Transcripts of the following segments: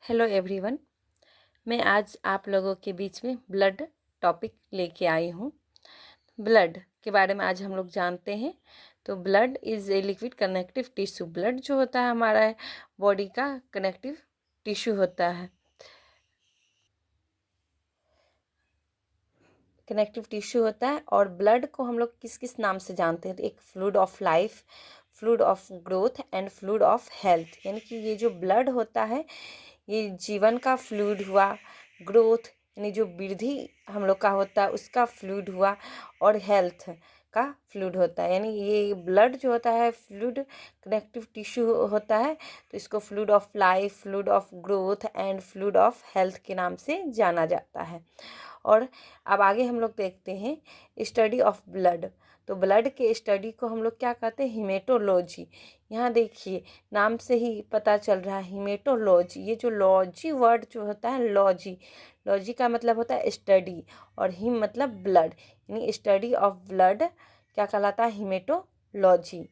Hello everyone. मैं आज आप लोगों के बीच में ब्लड टॉपिक लेके आई हूँ। ब्लड के बारे में आज हम लोग जानते हैं। तो blood is a liquid connective tissue. Blood जो होता है हमारा बॉडी का कनेक्टिव टिश्यू होता है। कनेक्टिव टिश्यू होता है और ब्लड को हम लोग किस किस नाम से जानते हैं। तो एक fluid of life, fluid of growth and fluid of health. यानी कि ये जो ब्लड होता है ये जीवन का फ्लूइड हुआ, ग्रोथ यानी जो वृद्धि हम लोग का होता है उसका फ्लूइड हुआ, और हेल्थ का फ्लूइड होता है। यानी ये ब्लड जो होता है फ्लूइड कनेक्टिव टिश्यू होता है। तो इसको fluid of life, fluid of growth and fluid of health के नाम से जाना जाता है। और अब आगे हम लोग देखते हैं स्टडी ऑफ ब्लड। तो ब्लड के स्टडी को हम लोग क्या कहते हैं? हीमेटोलॉजी। यहाँ देखिए नाम से ही पता चल रहा है हीमेटोलॉजी। ये जो लॉजी वर्ड जो होता है, लॉजी, लॉजी का मतलब होता है स्टडी, और हिम मतलब ब्लड, यानी स्टडी ऑफ ब्लड क्या कहलाता है? हीमेटोलॉजी।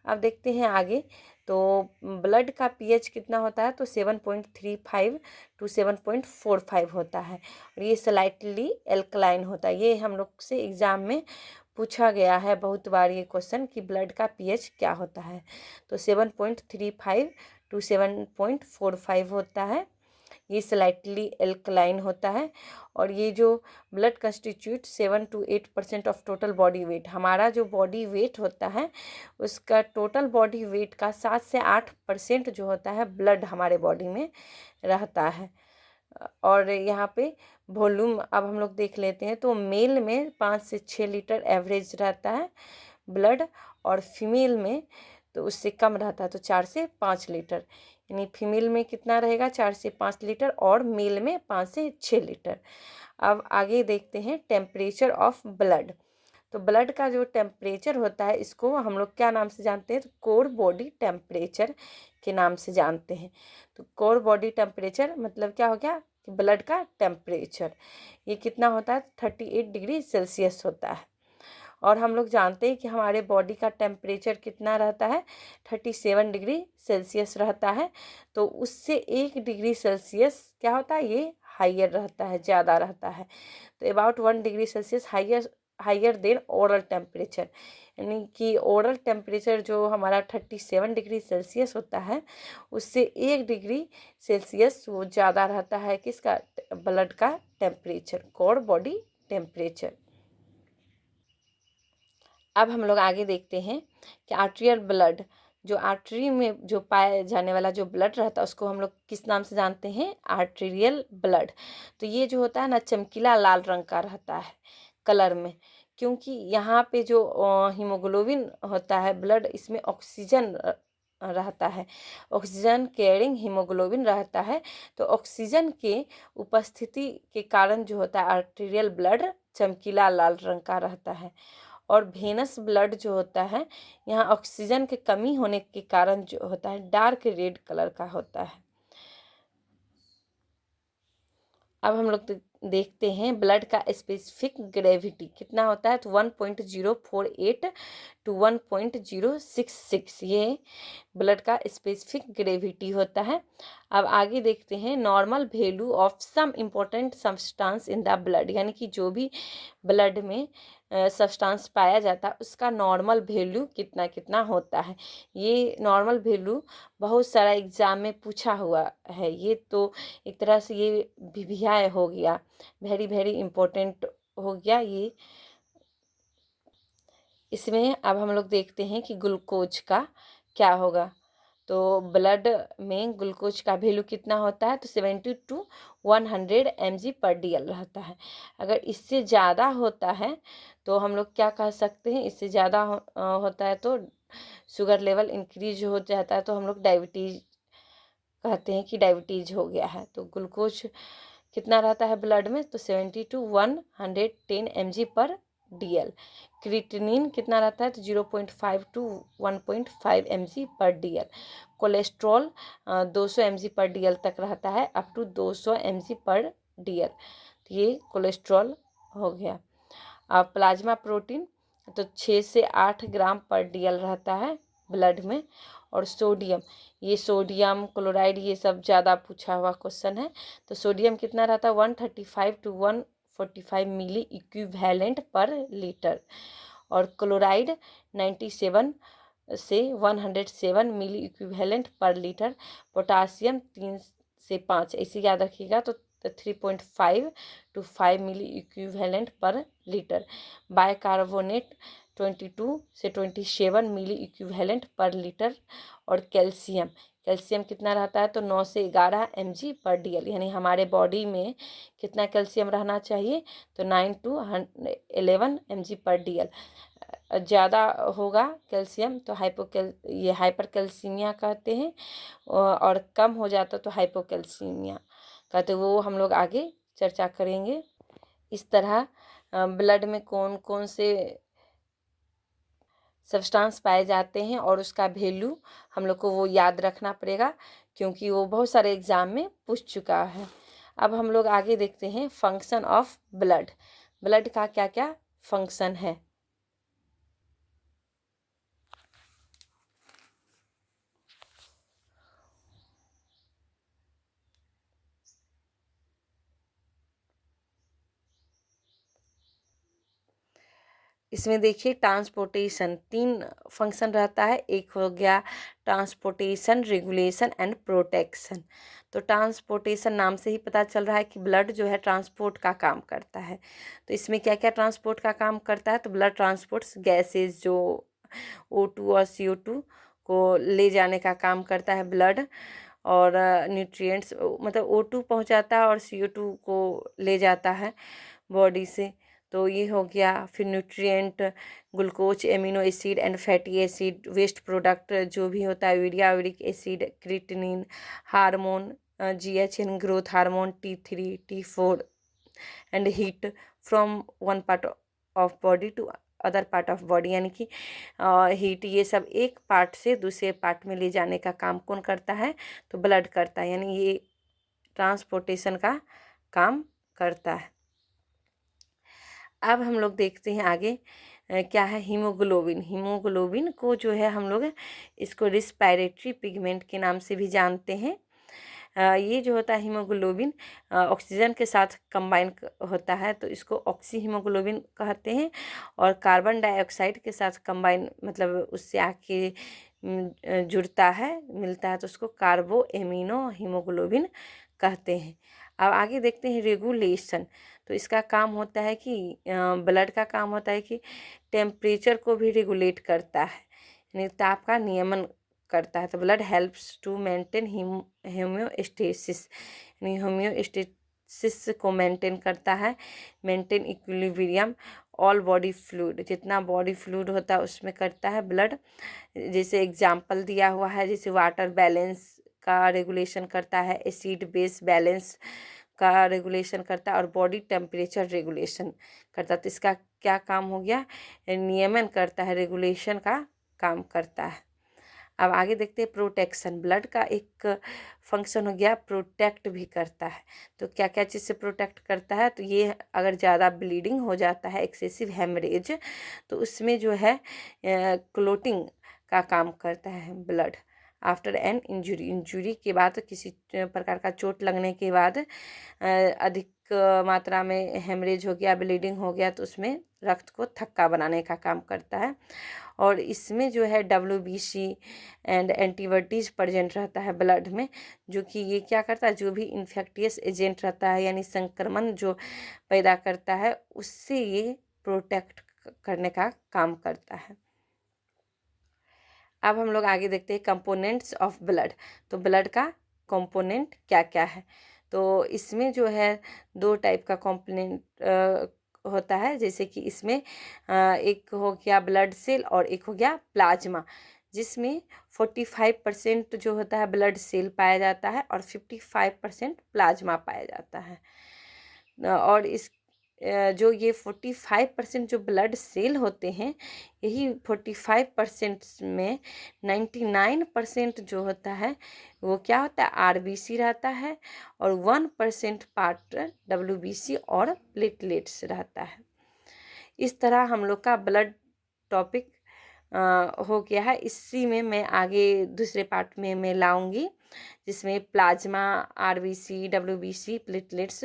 अब देखते हैं आगे। तो ब्लड का पीएच कितना होता है? तो 7.35 टू 7.45 होता है, और ये स्लाइटली एल्कलाइन होता है। ये हम लोग से एग्ज़ाम में पूछा गया है बहुत बार ये क्वेश्चन कि ब्लड का पीएच क्या होता है। तो 7.35 टू 7.45 होता है। ये स्लाइटली एल्कलाइन होता है, और ये जो blood constitute 7 to 8% of total body weight. हमारा जो बॉडी वेट होता है उसका टोटल बॉडी वेट का 7 से 8% जो होता है ब्लड हमारे बॉडी में रहता है। और यहाँ पे वॉल्यूम अब हम लोग देख लेते हैं। तो मेल में 5 से 6 लीटर एवरेज रहता है ब्लड, और फीमेल में तो उससे कम रहता है, तो 4 से 5 लीटर। यानी फीमेल में कितना रहेगा? 4 से 5 लीटर, और मेल में 5 से 6 लीटर। अब आगे देखते हैं टेम्परेचर ऑफ ब्लड। तो ब्लड का जो टेम्परेचर होता है इसको हम लोग क्या नाम से जानते हैं? तो कोर बॉडी टेम्परेचर के नाम से जानते हैं। तो कोर बॉडी टेम्परेचर मतलब क्या हो गया कि ब्लड का टेम्परेचर ये कितना होता है? 38 डिग्री सेल्सियस होता है। और हम लोग जानते हैं कि हमारे बॉडी का टेम्परेचर कितना रहता है? 37 डिग्री सेल्सियस रहता है। तो उससे 1 डिग्री सेल्सियस क्या होता है? ये हाइयर रहता है, ज़्यादा रहता है। तो about 1 degree Celsius higher than oral temperature. यानी कि ओरल टेम्परेचर जो हमारा 37 डिग्री सेल्सियस होता है उससे 1 डिग्री सेल्सियस वो ज़्यादा रहता है किसका? ब्लड का टेम्परेचर, कोर बॉडी टेम्परेचर। अब हम लोग आगे देखते हैं कि आर्ट्रियल ब्लड, जो आर्टरी में जो पाए जाने वाला जो ब्लड रहता है उसको हम लोग किस नाम से जानते हैं? Arterial blood. तो ये जो होता है ना चमकीला लाल रंग का रहता है कलर में, क्योंकि यहाँ पे जो हीमोग्लोबिन होता है ब्लड, इसमें ऑक्सीजन रहता है, ऑक्सीजन कैरिंग हीमोग्लोबिन रहता है। तो ऑक्सीजन के उपस्थिति के कारण जो होता है आर्टेरियल ब्लड चमकीला लाल रंग का रहता है। और वेनस ब्लड जो होता है यहाँ ऑक्सीजन की कमी होने के कारण जो होता है डार्क रेड कलर का होता है। अब हम लोग देखते हैं ब्लड का स्पेसिफिक ग्रेविटी कितना होता है। तो 1.048 टू 1.066 ये ब्लड का स्पेसिफिक ग्रेविटी होता है। अब आगे देखते हैं normal value of some important substance in the blood. यानी कि जो भी ब्लड में सब्सटेंस पाया जाता है उसका नॉर्मल वैल्यू कितना कितना होता है। ये नॉर्मल वैल्यू बहुत सारा एग्जाम में पूछा हुआ है। ये तो एक तरह से ये वीवीआई हो गया, वेरी वेरी इम्पोर्टेंट हो गया ये। इसमें अब हम लोग देखते हैं कि ग्लूकोज का क्या होगा। तो ब्लड में ग्लूकोज का वैल्यू कितना होता है? तो 70 टू 100 mg/dl रहता है। अगर इससे ज़्यादा होता है तो हम लोग क्या कह सकते हैं? इससे ज़्यादा होता है तो शुगर लेवल इंक्रीज हो जाता है, तो हम लोग डायबिटीज़ कहते हैं कि डायबिटीज़ हो गया है। तो ग्लूकोज कितना रहता है ब्लड में? तो 70 टू 110 mg/dl। क्रिएटिनिन कितना रहता है? तो 0.5 टू 1.5 mg/dl। कोलेस्ट्रॉल 200 mg/dl तक रहता है, अप टू 200 mg/dl। तो ये कोलेस्ट्रॉल हो गया। अब प्लाज्मा प्रोटीन तो 6 से 8 ग्राम पर dl रहता है ब्लड में। और सोडियम, ये सोडियम क्लोराइड ये सब ज़्यादा पूछा हुआ क्वेश्चन है। तो सोडियम कितना रहता है 135 to 145 milliequivalent per litre, और क्लोराइड 97 से 107 milliequivalent per litre. Potassium 3 से 5, ऐसे याद रखिएगा, तो 3.5 to 5 milliequivalent per litre. Bicarbonate 22 से 27 मिली इक्विवेलेंट पर लीटर। और कैल्शियम, कैल्शियम कितना रहता है तो 9 से 11 mg पर DL, यानी हमारे बॉडी में कितना कैल्शियम रहना चाहिए तो 9 to 11 mg पर DL। ज़्यादा होगा कैल्शियम तो ये हाइपर कैल्सीमिया कहते हैं, और कम हो जाता तो हाइपोकैल्सीमिया कहते, वो हम लोग आगे चर्चा करेंगे। इस तरह ब्लड में कौन कौन से सब्सटेंस पाए जाते हैं और उसका वैल्यू हम लोग को वो याद रखना पड़ेगा, क्योंकि वो बहुत सारे एग्जाम में पूछ चुका है। अब हम लोग आगे देखते हैं फंक्शन ऑफ ब्लड, ब्लड का क्या क्या फंक्शन है। इसमें देखिए ट्रांसपोर्टेशन 3 फंक्शन रहता है, एक हो गया ट्रांसपोर्टेशन, रेगुलेशन एंड प्रोटेक्शन। तो ट्रांसपोर्टेशन नाम से ही पता चल रहा है कि ब्लड जो है ट्रांसपोर्ट का काम करता है। तो इसमें क्या क्या ट्रांसपोर्ट का काम करता है तो ब्लड ट्रांसपोर्ट्स गैसेज जो O2 और CO2 को ले जाने का काम करता है ब्लड, और न्यूट्रिएंट्स मतलब O2 पहुंचाता है और CO2 को ले जाता है बॉडी से। तो ये हो गया। फिर nutrient, glucose, amino acid and fatty acid, waste product जो भी होता है urea, uric acid, creatinine, hormone GH यानी growth hormone, T3 T4 and heat from one part of body to other part of body, यानी कि heat ये सब एक पार्ट से दूसरे पार्ट में ले जाने का काम कौन करता है तो ब्लड करता है, यानी ये ट्रांसपोर्टेशन का काम करता है। अब हम लोग देखते हैं आगे क्या है हीमोग्लोबिन। हीमोग्लोबिन को जो है हम लोग इसको रिस्पायरेटरी पिगमेंट के नाम से भी जानते हैं। ये जो होता है हीमोग्लोबिन ऑक्सीजन के साथ कंबाइन होता है तो इसको ऑक्सी हीमोग्लोबिन कहते हैं, और कार्बन डाइऑक्साइड के साथ कंबाइन मतलब उससे आके जुड़ता है, मिलता है तो उसको कार्बो एमिनो हीमोग्लोबिन कहते हैं। अब आगे देखते हैं रेगुलेशन। तो इसका काम होता है कि ब्लड का काम होता है कि टेम्परेचर को भी रेगुलेट करता है, यानी ताप का नियमन करता है। तो blood helps to maintain homeostasis, यानी होम्योस्टेसिस को मेंटेन करता है, maintain equilibrium all body fluid, जितना बॉडी फ्लूइड होता है उसमें करता है ब्लड। जैसे एग्जांपल दिया हुआ है, जैसे वाटर बैलेंस का रेगुलेशन करता है, एसिड बेस बैलेंस का रेगुलेशन करता है, और बॉडी टेम्परेचर रेगुलेशन करता है। तो इसका क्या काम हो गया, नियमन करता है, रेगुलेशन का काम करता है। अब आगे देखते हैं प्रोटेक्शन। ब्लड का एक फंक्शन हो गया प्रोटेक्ट भी करता है। तो क्या क्या चीज़ से प्रोटेक्ट करता है तो ये अगर ज़्यादा ब्लीडिंग हो जाता है, एक्सेसिव हेमरेज, तो उसमें जो है क्लोटिंग का काम करता है ब्लड। आफ्टर एन इंजुरी के बाद, किसी प्रकार का चोट लगने के बाद अधिक मात्रा में हेमरेज हो गया, ब्लीडिंग हो गया, तो उसमें रक्त को थक्का बनाने का काम करता है। और इसमें जो है WBC एंड एंटीबॉडीज प्रेजेंट रहता है ब्लड में, जो कि ये क्या करता है, जो भी इन्फेक्टियस एजेंट रहता है यानी संक्रमण जो पैदा करता है उससे ये प्रोटेक्ट करने का काम करता है। अब हम लोग आगे देखते हैं कंपोनेंट्स ऑफ ब्लड। तो ब्लड का कंपोनेंट क्या क्या है, तो इसमें जो है 2 टाइप का कंपोनेंट होता है। जैसे कि इसमें एक हो गया ब्लड सेल और एक हो गया प्लाज्मा, जिसमें 45% जो होता है ब्लड सेल पाया जाता है और 55% प्लाज्मा पाया जाता है। और इस जो ये 45% जो ब्लड सेल होते हैं, यही 45% में 99% जो होता है वो क्या होता है RBC रहता है, और 1% पार्ट WBC और प्लेटलेट्स रहता है। इस तरह हम लोग का ब्लड टॉपिक हो गया है। इसी में मैं आगे दूसरे पार्ट में मैं लाऊंगी, जिसमें प्लाज्मा, आरबीसी, डब्ल्यूबीसी, प्लेटलेट्स,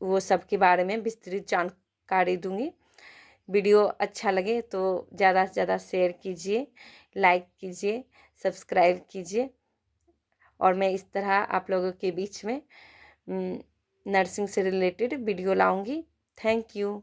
वो सब के बारे में विस्तृत जानकारी दूंगी। वीडियो अच्छा लगे तो ज़्यादा से ज़्यादा शेयर कीजिए, लाइक कीजिए, सब्सक्राइब कीजिए। और मैं इस तरह आप लोगों के बीच में नर्सिंग से रिलेटेड वीडियो लाऊंगी। Thank you.